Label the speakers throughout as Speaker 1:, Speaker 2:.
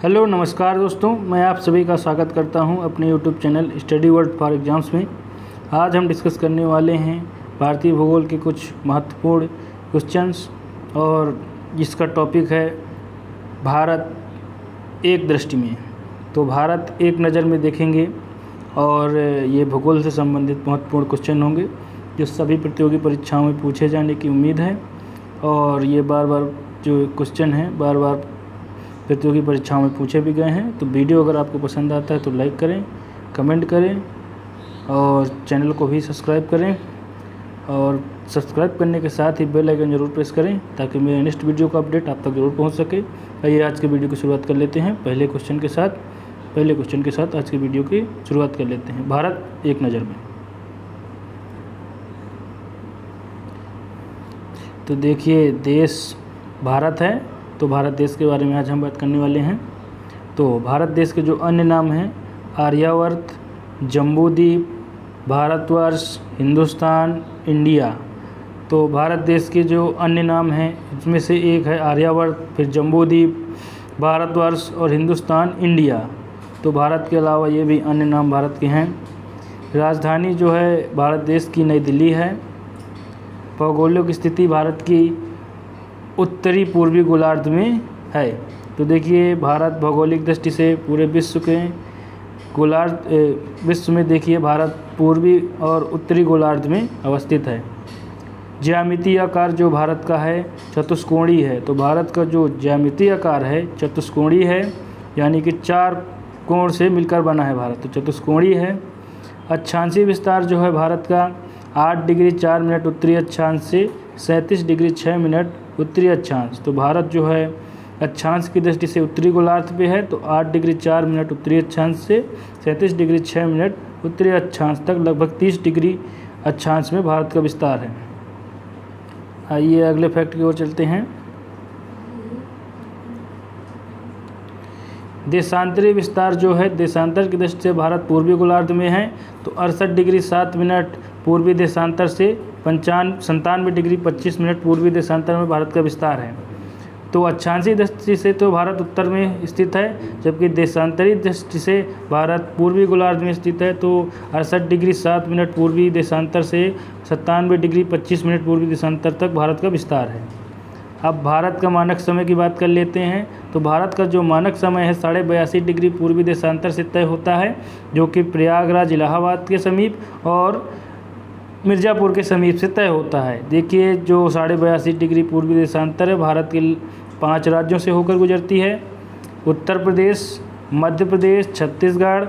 Speaker 1: Hello नमस्कार दोस्तों, मैं आप सभी का स्वागत करता हूं अपने YouTube channel study world for exams में। आज हम डिस्कस करने वाले हैं भारतीय भूगोल के कुछ महत्वपूर्ण क्वेश्चंस और जिसका टॉपिक है भारत एक दृष्टि में। तो भारत एक नज़र में देखेंगे और ये भूगोल से संबंधित महत्वपूर्ण क्वेश्चन होंगे जो सभी प्रतियोगी परीक्षाओं में पूछे जाने की उम्मीद है। और ये बार बार जो क्वेश्चन हैं बार बार प्रतियोगी परीक्षाओं में पूछे भी गए हैं। तो वीडियो अगर आपको पसंद आता है तो लाइक करें, कमेंट करें और चैनल को भी सब्सक्राइब करें। और सब्सक्राइब करने के साथ ही बेल आइकन जरूर प्रेस करें ताकि मेरे नेक्स्ट वीडियो का अपडेट आप तक जरूर पहुंच सके। आइए आज के वीडियो की शुरुआत कर लेते हैं। पहले क्वेश्चन के साथ आज के वीडियो की शुरुआत कर लेते हैं। भारत एक नज़र में। तो देखिए, देश भारत है, तो भारत देश के बारे में आज हम बात करने वाले हैं। तो भारत देश के जो अन्य नाम हैं आर्यावर्त, जम्बूद्वीप, भारतवर्ष, हिंदुस्तान, इंडिया। तो भारत देश के जो अन्य नाम हैं इसमें से एक है आर्यावर्त, फिर जम्बूद्वीप, भारतवर्ष और हिंदुस्तान, इंडिया। तो भारत के अलावा ये भी अन्य नाम भारत के हैं। राजधानी जो है भारत देश की नई दिल्ली है। भौगोलिक स्थिति भारत की उत्तरी पूर्वी गोलार्ध में है। तो देखिए, भारत भौगोलिक दृष्टि से पूरे विश्व में देखिए भारत पूर्वी और उत्तरी गोलार्ध में अवस्थित है। ज्यामितीय आकार जो भारत का है चतुष्कोणीय है। तो भारत का जो ज्यामितीय आकार है चतुष्कोणीय है, यानी कि 4 कोण से मिलकर बना है भारत, तो चतुष्कोणीय है। अक्षांशीय विस्तार जो है भारत का 8 डिग्री 4 मिनट उत्तरी अक्षांश से 37 डिग्री 6 मिनट उत्तरी अक्षांश। तो भारत जो है अक्षांश की दृष्टि से उत्तरी गोलार्ध पे है, तो 8 डिग्री 4 मिनट उत्तरी अक्षांश से 37 डिग्री 6 मिनट उत्तरी अक्षांश तक लगभग 30 डिग्री अक्षांश में भारत का विस्तार है। आइए अगले फैक्ट की ओर चलते हैं। देशांतरीय विस्तार जो है, देशांतर की दृष्टि से भारत पूर्वी गोलार्ध में है, तो 68 डिग्री 7 मिनट पूर्वी देशांतर से 97 डिग्री 25 मिनट पूर्वी देशांतर में भारत का विस्तार है। तो अक्षांशीय दृष्टि से तो भारत उत्तर में स्थित है, जबकि देशांतरीय दृष्टि से भारत पूर्वी गोलार्ध में स्थित है। तो 68 डिग्री 7 मिनट पूर्वी देशांतर से 97 डिग्री 25 मिनट पूर्वी देशांतर तक भारत का विस्तार है। अब भारत का मानक समय की बात कर लेते हैं। तो भारत का जो मानक समय है 82.5 डिग्री पूर्वी देशांतर से तय होता है, जो कि प्रयागराज इलाहाबाद के समीप और मिर्ज़ापुर के समीप से तय होता है। देखिए, जो 82.5 डिग्री पूर्वी देशांतर है भारत के 5 राज्यों से होकर गुजरती है: उत्तर प्रदेश, मध्य प्रदेश, छत्तीसगढ़,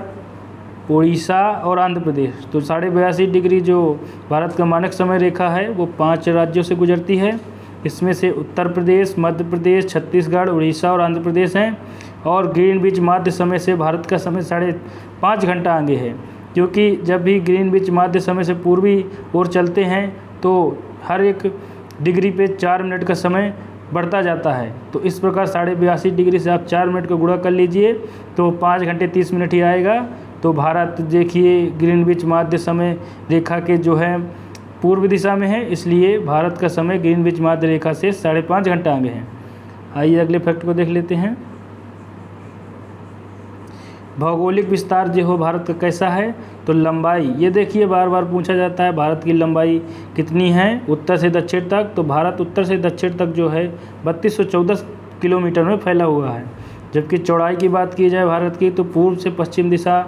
Speaker 1: उड़ीसा और आंध्र प्रदेश। तो 82.5 डिग्री जो भारत का मानक समय रेखा है वो 5 राज्यों से गुजरती है। इसमें से उत्तर प्रदेश, मध्य प्रदेश, छत्तीसगढ़, उड़ीसा और आंध्र प्रदेश हैं। और ग्रीनविच माध्य समय से भारत का समय 5.5 घंटा आगे है, क्योंकि जब भी ग्रीनविच माध्य समय से पूर्वी ओर चलते हैं तो हर एक डिग्री पे 4 मिनट का समय बढ़ता जाता है। तो इस प्रकार 82.5 डिग्री से आप 4 मिनट को गुणा कर लीजिए तो 5 घंटे 30 मिनट ही आएगा। तो भारत देखिए ग्रीनविच माध्य समय रेखा के जो है पूर्व दिशा में है, इसलिए भारत का समय ग्रीनविच माध्य रेखा से 5.5 घंटा आगे है। आइए अगले फैक्ट को देख लेते हैं। भौगोलिक विस्तार जो हो भारत का कैसा है, तो लंबाई, ये देखिए बार बार पूछा जाता है भारत की लंबाई कितनी है उत्तर से दक्षिण तक। तो भारत उत्तर से दक्षिण तक जो है 3214 किलोमीटर में फैला हुआ है। जबकि चौड़ाई की बात की जाए भारत की, तो पूर्व से पश्चिम दिशा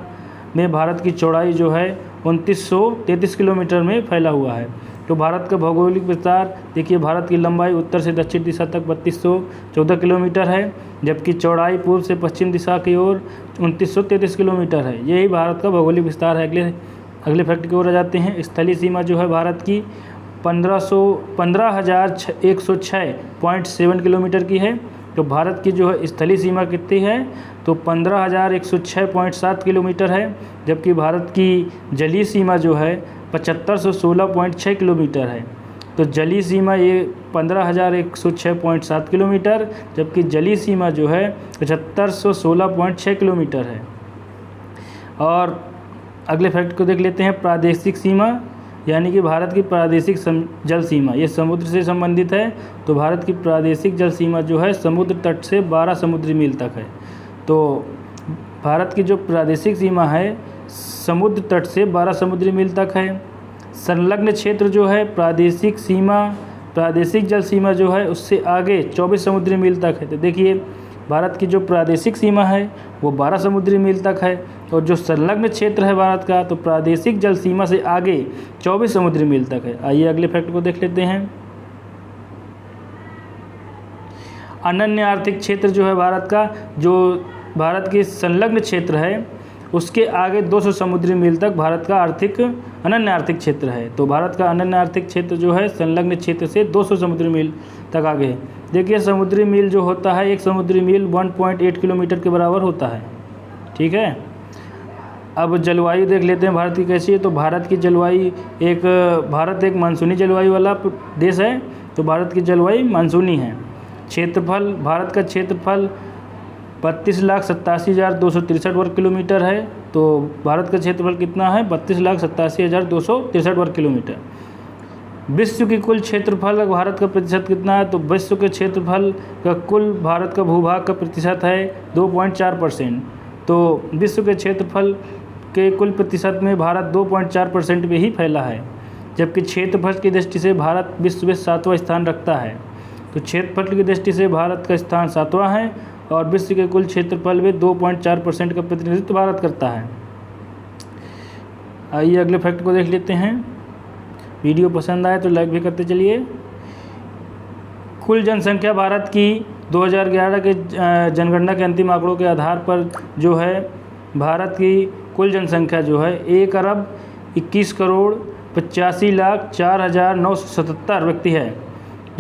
Speaker 1: में भारत की चौड़ाई जो है 2933 किलोमीटर में फैला हुआ है। तो भारत का भौगोलिक विस्तार देखिए, भारत की लंबाई उत्तर से दक्षिण दिशा तक 3214 किलोमीटर है, जबकि चौड़ाई पूर्व से पश्चिम दिशा की ओर 2933 किलोमीटर है। यही भारत का भौगोलिक विस्तार है। अगले फैक्ट की ओर आ जाते हैं। स्थलीय सीमा जो है भारत की 15,106.7 किलोमीटर की है। तो भारत की जो है स्थलीय सीमा कितनी है, तो 15,106.7 किलोमीटर है, जबकि भारत की जलीय सीमा जो है 7516.6 किलोमीटर है। तो जलीय सीमा ये 15,106.7 किलोमीटर, जबकि जलीय सीमा जो है 7516.6 किलोमीटर है। और अगले फैक्ट को देख लेते हैं। प्रादेशिक सीमा यानी कि भारत की प्रादेशिक जल सीमा, ये समुद्र से संबंधित है। तो भारत की प्रादेशिक जल सीमा जो है समुद्र तट से 12 समुद्री मील तक है। तो भारत की जो प्रादेशिक सीमा है समुद्र तट से 12 समुद्री मील तक है। संलग्न क्षेत्र जो है प्रादेशिक जल सीमा जो है उससे आगे 24 समुद्री मील तक है। तो देखिए भारत की जो प्रादेशिक सीमा है वो 12 समुद्री मील तक है और जो संलग्न क्षेत्र है भारत का तो प्रादेशिक जल सीमा से आगे 24 समुद्री मील तक है। आइए अगले फैक्ट को देख लेते हैं। अनन्य आर्थिक क्षेत्र जो है भारत का, जो भारत के संलग्न क्षेत्र है उसके आगे 200 समुद्री मील तक भारत का अनन्य आर्थिक क्षेत्र है। तो भारत का अनन्य आर्थिक क्षेत्र जो है संलग्न क्षेत्र से 200 समुद्री मील तक आगे है। देखिए समुद्री मील जो होता है, एक समुद्री मील 1.8 किलोमीटर के बराबर होता है। ठीक है, अब जलवायु देख लेते हैं भारत की कैसी है। तो भारत की जलवायु भारत एक मानसूनी जलवायु वाला देश है। तो भारत की जलवायु मानसूनी है। क्षेत्रफल, भारत का क्षेत्रफल 32,87,263 वर्ग किलोमीटर है। तो भारत का क्षेत्रफल कितना है? 32,87,263 वर्ग किलोमीटर। विश्व की कुल क्षेत्रफल भारत का प्रतिशत कितना है? तो विश्व के क्षेत्रफल का कुल भारत का भूभाग का प्रतिशत है 2.4%। तो विश्व के क्षेत्रफल के कुल प्रतिशत में भारत 2.4% में ही फैला है, जबकि क्षेत्रफल की दृष्टि से भारत विश्व में 7वां स्थान रखता है। तो क्षेत्रफल की दृष्टि से भारत का स्थान 7वां है और विश्व के कुल क्षेत्रफल में 2.4% का प्रतिनिधित्व भारत करता है। आइए अगले फैक्ट को देख लेते हैं। वीडियो पसंद आए तो लाइक भी करते चलिए। कुल जनसंख्या भारत की 2011 के जनगणना के अंतिम आंकड़ों के आधार पर जो है भारत की कुल जनसंख्या जो है 1,21,85,04,977 व्यक्ति है,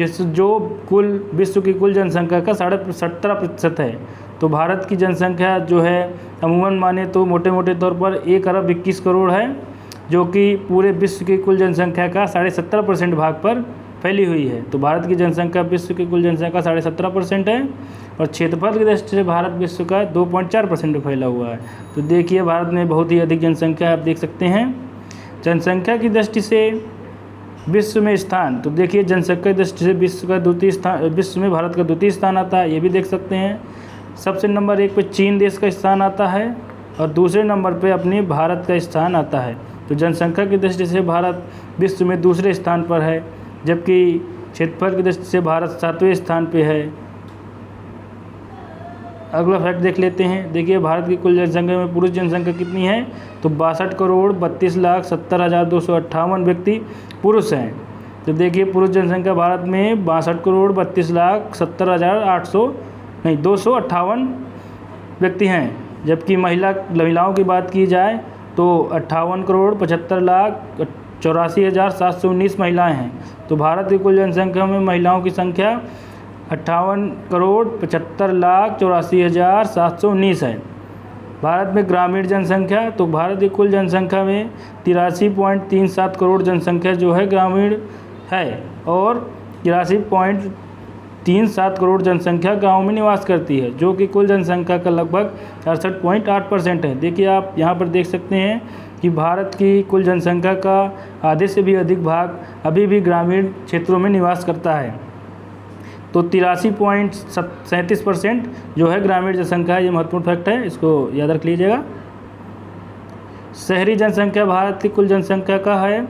Speaker 1: जो कुल विश्व की कुल जनसंख्या का 17.5% है। तो भारत की जनसंख्या जो है अमूमन माने तो मोटे मोटे तौर पर 1,21,00,00,000 है, जो कि पूरे विश्व की कुल जनसंख्या का 17.5% भाग पर फैली हुई है। तो भारत की जनसंख्या विश्व की कुल जनसंख्या का 17.5% है और क्षेत्रफल की दृष्टि से भारत विश्व का 2.4% फैला हुआ है। तो देखिए भारत में बहुत ही अधिक जनसंख्या आप देख सकते हैं। जनसंख्या की दृष्टि से विश्व में स्थान, तो देखिए जनसंख्या की दृष्टि से विश्व में भारत का द्वितीय स्थान आता है, ये भी देख सकते हैं। सबसे नंबर 1 पे चीन देश का स्थान आता है और दूसरे नंबर पे अपने भारत का स्थान आता है। तो जनसंख्या की दृष्टि से भारत विश्व में दूसरे स्थान पर है, जबकि क्षेत्रफल की दृष्टि से भारत 7वें स्थान पे है। अगला फैक्ट देख लेते हैं। देखिए भारत की कुल जनसंख्या में पुरुष जनसंख्या कितनी है? तो 62,32,70,258 व्यक्ति पुरुष हैं। तो देखिए पुरुष जनसंख्या भारत में 62,32,70,258 व्यक्ति हैं, जबकि महिलाओं की बात की जाए तो 58,75,84,719 महिलाएं हैं। तो भारत की कुल जनसंख्या में महिलाओं की संख्या 58,75,84,719 है। भारत में ग्रामीण जनसंख्या, तो भारत की कुल जनसंख्या में 83.37 करोड़ जनसंख्या जो है ग्रामीण है और 83.37 करोड़ जनसंख्या गांव में निवास करती है, जो कि कुल जनसंख्या का लगभग 68.8% है। देखिए आप यहाँ पर देख सकते हैं कि भारत की कुल जनसंख्या का आधे से भी अधिक भाग अभी भी ग्रामीण क्षेत्रों में निवास करता है। तो 83.37% जो है ग्रामीण जनसंख्या, ये महत्वपूर्ण फैक्ट है, इसको याद रख लीजिएगा। शहरी जनसंख्या भारत की कुल जनसंख्या का है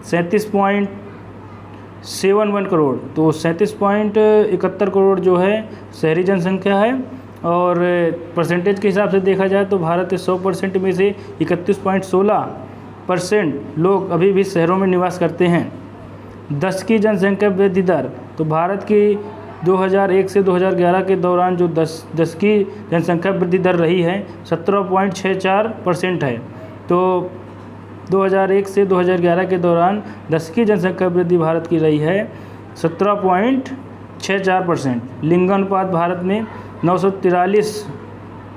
Speaker 1: 37.71 करोड़। तो 37.71 करोड़ जो है शहरी जनसंख्या है और परसेंटेज के हिसाब से देखा जाए तो भारत के 100% में से 31.16% लोग अभी भी शहरों में निवास करते हैं। 10 की जनसंख्या वृद्धि दर, तो भारत की 2001 से 2011 के दौरान जो 10 की जनसंख्या वृद्धि दर रही है 17.64% है। तो 2001 से 2011 के दौरान 10 की जनसंख्या वृद्धि भारत की रही है 17.64%। लिंगानुपात भारत में 943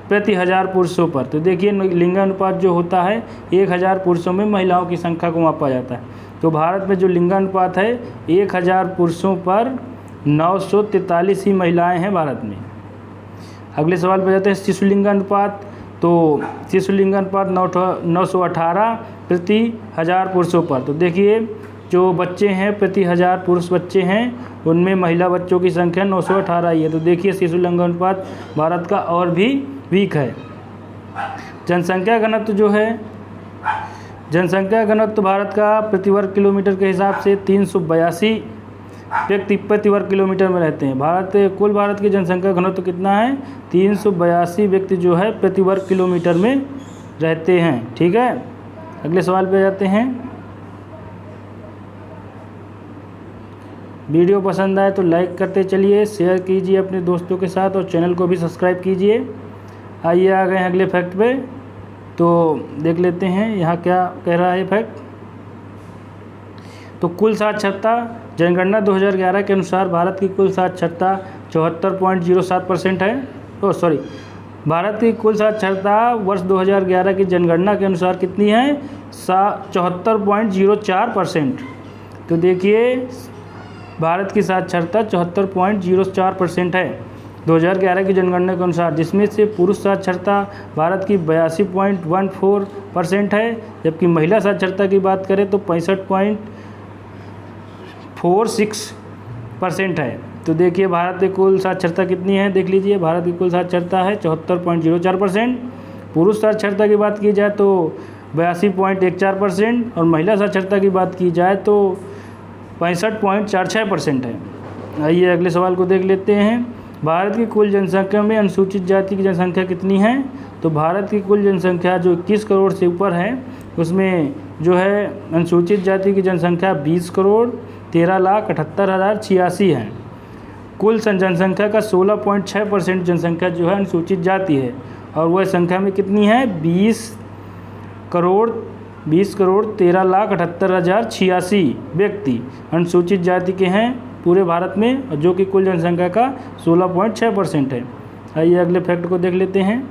Speaker 1: प्रति 1000 पुरुषों पर। तो देखिए लिंगानुपात जो होता है 1000 पुरुषों में महिलाओं की संख्या को मापा जाता है। तो भारत में जो लिंगानुपात है 1000 पुरुषों पर 943 ही महिलाएं हैं भारत में। अगले सवाल पर जाते हैं शिशु लिंगानुपात। तो शिशु लिंगानुपात 918 प्रति 1000 पुरुषों पर। तो देखिए जो बच्चे हैं प्रति 1000 पुरुष बच्चे हैं उनमें महिला बच्चों की संख्या 918 ही है। तो देखिए शिशु लिंगानुपात भारत का और भी वीक है। जनसंख्या घनत्व जो है, जनसंख्या घनत्व भारत का प्रति वर्ग किलोमीटर के हिसाब से 382 व्यक्ति प्रति वर्ग किलोमीटर में रहते हैं। कुल भारत की जनसंख्या घनत्व कितना है? 382 व्यक्ति जो है प्रति वर्ग किलोमीटर में रहते हैं। ठीक है, अगले सवाल पे जाते हैं। वीडियो पसंद आए तो लाइक करते चलिए, शेयर कीजिए अपने दोस्तों के साथ और चैनल को भी सब्सक्राइब कीजिए। आइए आ गए अगले फैक्ट पे, तो देख लेते हैं यहाँ क्या कह रहा है फैक्ट। तो कुल साक्षरता, जनगणना 2011 के अनुसार भारत की कुल साक्षरता 74.07% है। भारत की कुल साक्षरता वर्ष 2011 की जनगणना के अनुसार कितनी है? 74.04%। तो देखिए भारत की साक्षरता 74.04% है 2011 की जनगणना के अनुसार, जिसमें से पुरुष साक्षरता भारत की 82.14% है, जबकि महिला साक्षरता की बात करें तो 65.46% है। तो देखिए भारत की कुल साक्षरता कितनी है, देख लीजिए भारत की कुल साक्षरता है 74.04%। पुरुष साक्षरता की बात की जाए तो 82.14% और महिला साक्षरता की बात की जाए तो 65.46% है। आइए अगले सवाल को देख लेते हैं। भारत की कुल जनसंख्या में अनुसूचित जाति की जनसंख्या कितनी है? तो भारत की कुल जनसंख्या जो 21 करोड़ से ऊपर है, उसमें जो है अनुसूचित जाति की जनसंख्या 20,13,78,086 है। कुल जनसंख्या का 16.6% जनसंख्या जो है अनुसूचित जाति है, और वह संख्या में कितनी है? 20,13,78,086 व्यक्ति अनुसूचित जाति के हैं पूरे भारत में, जो कि कुल जनसंख्या का 16.6% है। आइए अगले फैक्ट को देख लेते हैं।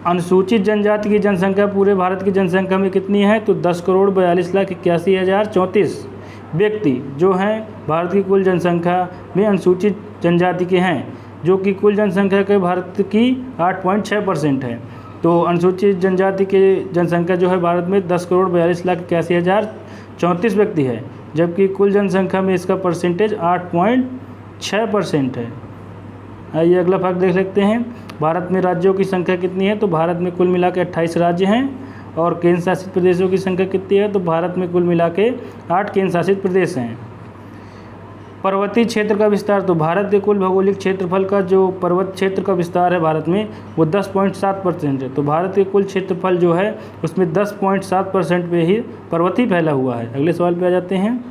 Speaker 1: अनुसूचित जनजाति की जनसंख्या पूरे भारत की जनसंख्या में कितनी है? तो 10,42,81,034 व्यक्ति जो हैं भारत की कुल जनसंख्या में अनुसूचित जनजाति के हैं, जो कि कुल जनसंख्या के भारत की 8.6% है। तो अनुसूचित जनजाति के जनसंख्या जो है भारत में 10,42,81,034 व्यक्ति है, जबकि कुल जनसंख्या में इसका परसेंटेज 8.6% है। आइए अगला फैक्ट देख सकते हैं। भारत में राज्यों की संख्या कितनी है? तो भारत में कुल मिला के 28 राज्य हैं, और केंद्र शासित प्रदेशों की संख्या कितनी है? तो भारत में कुल मिला के 8 केंद्र शासित प्रदेश हैं। पर्वतीय क्षेत्र का विस्तार, तो भारत के कुल भौगोलिक क्षेत्रफल का जो पर्वत क्षेत्र का विस्तार है भारत में वो 10.7% है। तो भारत के कुल क्षेत्रफल जो है उसमें 10.7% पे ही पर्वतीय फैला हुआ है। अगले सवाल पे आ जाते हैं।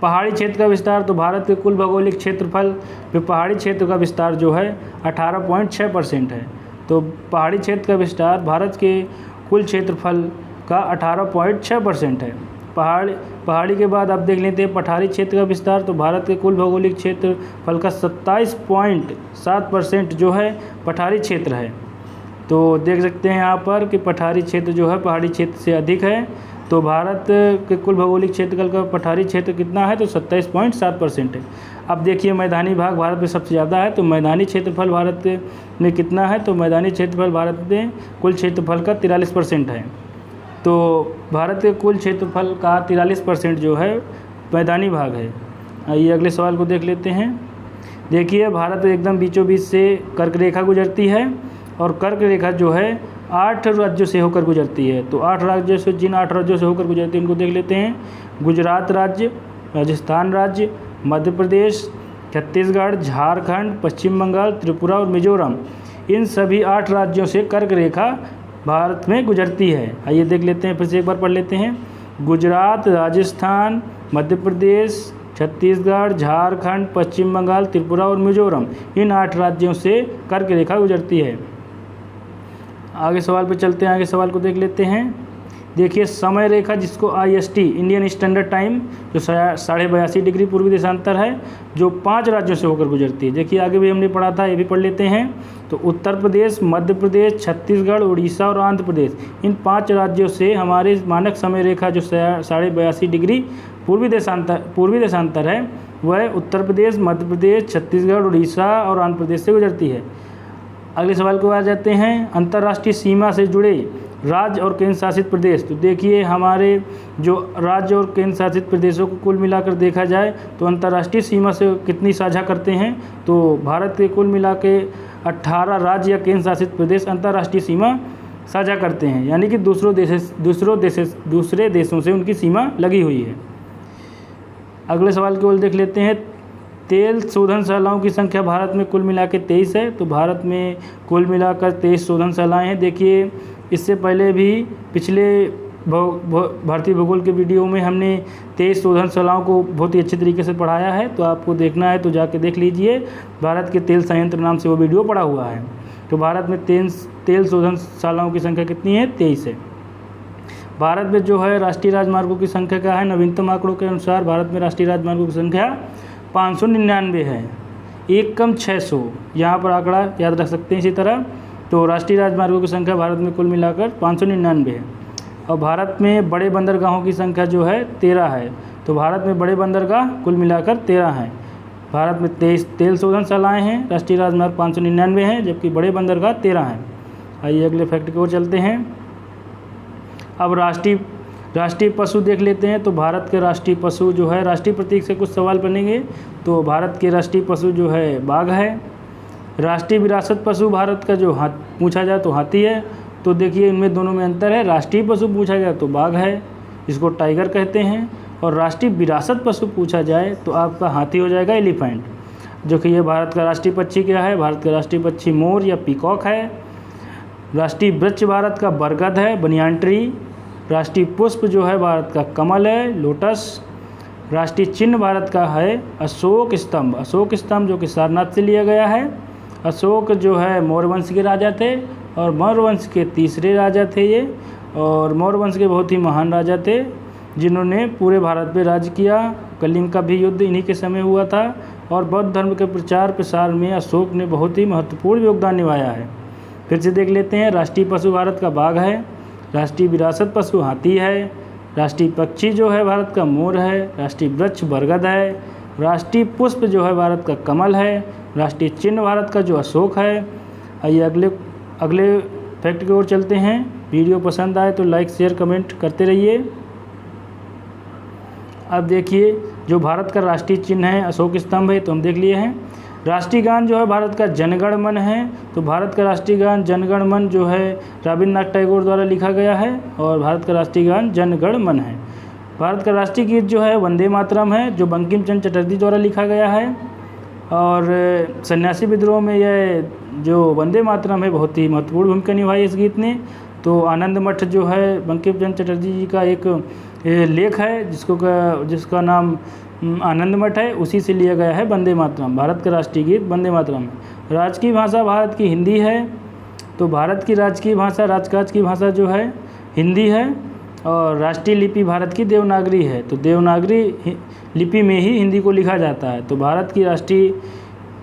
Speaker 1: पहाड़ी क्षेत्र का विस्तार, तो भारत के कुल भौगोलिक क्षेत्रफल पे पहाड़ी क्षेत्र का विस्तार जो है 18.6% है। तो पहाड़ी क्षेत्र का विस्तार भारत के कुल क्षेत्रफल का 18.6% है। पहाड़ी के बाद आप देख लेते हैं पठारी क्षेत्र का विस्तार, तो भारत के कुल भौगोलिक क्षेत्रफल का 27.7% जो है पठारी क्षेत्र है। तो देख सकते हैं यहाँ पर कि पठारी क्षेत्र जो है पहाड़ी क्षेत्र से अधिक है। तो भारत के कुल भौगोलिक क्षेत्रफल का पठारी क्षेत्र कितना है? तो 27.7% है। अब देखिए मैदानी भाग भारत में सबसे ज़्यादा है, तो मैदानी क्षेत्रफल भारत में कितना है? तो मैदानी क्षेत्रफल भारत में कुल क्षेत्रफल का 43% है। तो भारत के कुल क्षेत्रफल का 43% जो है मैदानी भाग है। आइए अगले सवाल को देख लेते हैं। देखिए भारत एकदम बीचों बीच से कर्क रेखा गुजरती है, और कर्क रेखा जो है 8 राज्यों से होकर गुजरती है। तो 8 राज्यों से, जिन 8 राज्यों से होकर गुजरती है उनको देख लेते हैं। गुजरात राज्य, राजस्थान राज्य, मध्य प्रदेश, छत्तीसगढ़, झारखंड, पश्चिम बंगाल, त्रिपुरा और मिजोरम, इन सभी 8 राज्यों से कर्क रेखा भारत में गुजरती है। आइए देख लेते हैं, फिर से एक बार पढ़ लेते हैं। गुजरात, राजस्थान, मध्य प्रदेश, छत्तीसगढ़, झारखंड, पश्चिम बंगाल, त्रिपुरा और मिजोरम, इन 8 राज्यों से कर्क रेखा गुजरती है। आगे सवाल पे चलते हैं, आगे सवाल को देख लेते हैं। देखिए समय रेखा जिसको IST इंडियन स्टैंडर्ड टाइम जो 82.5 डिग्री पूर्वी देशांतर है, जो 5 राज्यों से होकर गुजरती है। देखिए आगे भी हमने पढ़ा था, ये भी पढ़ लेते हैं। तो उत्तर प्रदेश, मध्य प्रदेश, छत्तीसगढ़, उड़ीसा और आंध्र प्रदेश, इन 5 राज्यों से हमारे मानक समय रेखा जो 82.5 डिग्री पूर्वी देशांतर है, वह उत्तर प्रदेश, मध्य प्रदेश, छत्तीसगढ़, उड़ीसा और आंध्र प्रदेश से गुजरती है। अगले सवाल को आ जाते हैं। अंतर्राष्ट्रीय सीमा से जुड़े राज्य और केंद्र शासित प्रदेश, तो देखिए हमारे जो राज्य और केंद्र शासित प्रदेशों को कुल मिलाकर देखा जाए तो अंतर्राष्ट्रीय सीमा से कितनी साझा करते हैं, तो भारत के कुल मिला के 18 राज्य या केंद्र शासित प्रदेश अंतर्राष्ट्रीय सीमा साझा करते हैं, यानी कि दूसरे देशों से उनकी सीमा लगी हुई है। अगले सवाल की ओर देख लेते हैं। तेल शोधनशालाओं की संख्या भारत में कुल मिला के 23 है, तो भारत में कुल मिलाकर 23 शोधनशालाएँ हैं। देखिए इससे पहले भी पिछले भारतीय भूगोल के वीडियो में हमने 23 शोधनशालाओं को बहुत ही अच्छे तरीके से पढ़ाया है, तो आपको देखना है तो जाके देख लीजिए। भारत के तेल संयंत्र नाम से वो वीडियो पड़ा हुआ है। तो भारत में तेल शोधनशालाओं की संख्या कितनी है? 23 है। भारत में जो है राष्ट्रीय राजमार्गों की संख्या क्या है? नवीनतम आंकड़ों के अनुसार भारत में राष्ट्रीय राजमार्गों की संख्या 599 है, एक कम 600, यहाँ पर आंकड़ा याद रख सकते हैं इसी तरह। तो राष्ट्रीय राजमार्गों की संख्या भारत में कुल मिलाकर 599 है। और भारत में बड़े बंदरगाहों की संख्या जो है 13 है, तो भारत में बड़े बंदरगाह कुल मिलाकर 13 हैं। भारत में 23 तेल शोधनशालाएँ हैं, राष्ट्रीय राजमार्ग 599 हैं, जबकि बड़े बंदरगाह 13 हैं। आइए अगले फैक्ट की ओर चलते हैं। अब राष्ट्रीय पशु देख लेते हैं। तो भारत के राष्ट्रीय पशु जो है, राष्ट्रीय प्रतीक से कुछ सवाल बनेंगे। तो भारत के राष्ट्रीय पशु जो है बाघ है। राष्ट्रीय विरासत पशु भारत का जो पूछा जाए तो हाथी है। तो देखिए इनमें दोनों में अंतर है। राष्ट्रीय पशु पूछा जाए तो बाघ है, इसको टाइगर कहते हैं, और राष्ट्रीय विरासत पशु पूछा जाए तो आपका हाथी हो जाएगा, एलिफेंट। जो कि ये भारत का राष्ट्रीय पक्षी क्या है? भारत का राष्ट्रीय पक्षी मोर या पीकॉक है। राष्ट्रीय वृक्ष भारत का बरगद है, बनियान ट्री। राष्ट्रीय पुष्प जो है भारत का कमल है, लोटस। राष्ट्रीय चिन्ह भारत का है अशोक स्तंभ। अशोक स्तंभ जो कि सारनाथ से लिया गया है। अशोक जो है मौर्य वंश के राजा थे, और मौर्य वंश के तीसरे राजा थे ये, और मौर्य वंश के बहुत ही महान राजा थे जिन्होंने पूरे भारत पे राज किया। कलिंग का भी युद्ध इन्हीं के समय हुआ था, और बौद्ध धर्म के प्रचार प्रसार में अशोक ने बहुत ही महत्वपूर्ण योगदान निभाया है। फिर से देख लेते हैं। राष्ट्रीय पशु भारत का बाघ है। राष्ट्रीय विरासत पशु हाथी है। राष्ट्रीय पक्षी जो है भारत का मोर है। राष्ट्रीय वृक्ष बरगद है। राष्ट्रीय पुष्प जो है भारत का कमल है। राष्ट्रीय चिन्ह भारत का जो अशोक है। आइए अगले फैक्ट की ओर चलते हैं। वीडियो पसंद आए तो लाइक शेयर कमेंट करते रहिए। अब देखिए जो भारत का राष्ट्रीय चिन्ह है अशोक स्तंभ है, तो हम देख लिए हैं। राष्ट्रीय गान जो है भारत का जनगण मन है। तो भारत का राष्ट्रीय गान जनगण मन जो है रविन्द्रनाथ टैगोर द्वारा लिखा गया है, और भारत का राष्ट्रीय गान जनगण मन है। भारत का राष्ट्रीय गीत जो है वंदे मातरम है, जो बंकिम चंद्र चटर्जी द्वारा लिखा गया है। और सन्यासी विद्रोह में यह जो वंदे मातरम है बहुत ही महत्वपूर्ण भूमिका निभाई इस गीत ने। तो आनंद मठ जो है बंकिम चंद्र चटर्जी जी का एक लेख है जिसका नाम आनंद मठ है, उसी से लिया गया है वंदे मातरम। भारत का राष्ट्रीय गीत वंदे मातरम है। राजकीय भाषा भारत की हिंदी है। तो भारत की राजकीय भाषा राजकाज की भाषा जो है हिंदी है, और राष्ट्रीय लिपि भारत की देवनागरी है। तो देवनागरी लिपि में ही हिंदी को लिखा जाता है। तो भारत की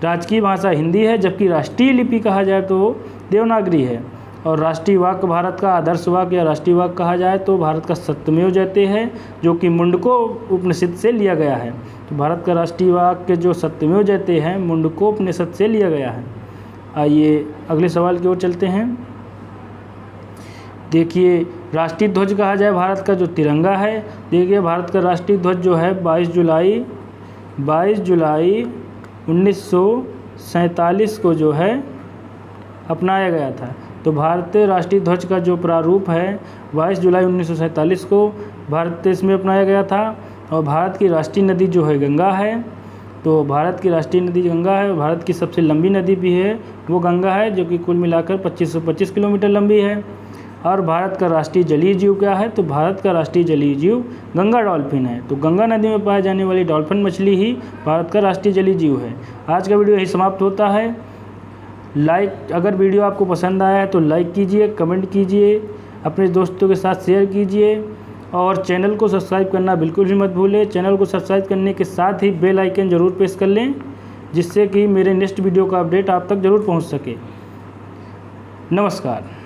Speaker 1: राजकीय भाषा हिंदी है, जबकि राष्ट्रीय लिपि कहा जाए तो देवनागरी है। और राष्ट्रीय वाक्य भारत का आदर्श वाक्य या राष्ट्रीय वाक्य कहा जाए तो भारत का सत्यमेव जयते है, जो कि मुंडको उपनिषद से लिया गया है। तो भारत का राष्ट्रीय वाक्य जो सत्यमेव जयते हैं मुंडको उपनिषद से लिया गया है। आइए अगले सवाल की ओर चलते हैं। देखिए राष्ट्रीय ध्वज कहा जाए भारत का जो तिरंगा है। देखिए भारत का राष्ट्रीय ध्वज जो है 22 जुलाई 1947 को जो है अपनाया गया था। तो भारतीय राष्ट्रीय ध्वज का जो प्रारूप है 22 जुलाई 1947 को भारत देश में अपनाया गया था। और भारत की राष्ट्रीय नदी जो है गंगा है। तो भारत की राष्ट्रीय नदी गंगा है, और भारत की सबसे लंबी नदी भी है वो गंगा है, जो कि कुल मिलाकर 2525 किलोमीटर लंबी है। और भारत का राष्ट्रीय जलीय जीव क्या है? तो भारत का राष्ट्रीय जलीय जीव गंगा डॉल्फिन है। तो गंगा नदी में पाए जाने वाली डॉल्फिन मछली ही भारत का राष्ट्रीय जलीय जीव है। आज का वीडियो यही समाप्त होता है। अगर वीडियो आपको पसंद आया है तो लाइक कीजिए, कमेंट कीजिए, अपने दोस्तों के साथ शेयर कीजिए, और चैनल को सब्सक्राइब करना बिल्कुल भी मत भूलें। चैनल को सब्सक्राइब करने के साथ ही बेल आइकन ज़रूर प्रेस कर लें, जिससे कि मेरे नेक्स्ट वीडियो का अपडेट आप तक ज़रूर पहुंच सके। नमस्कार।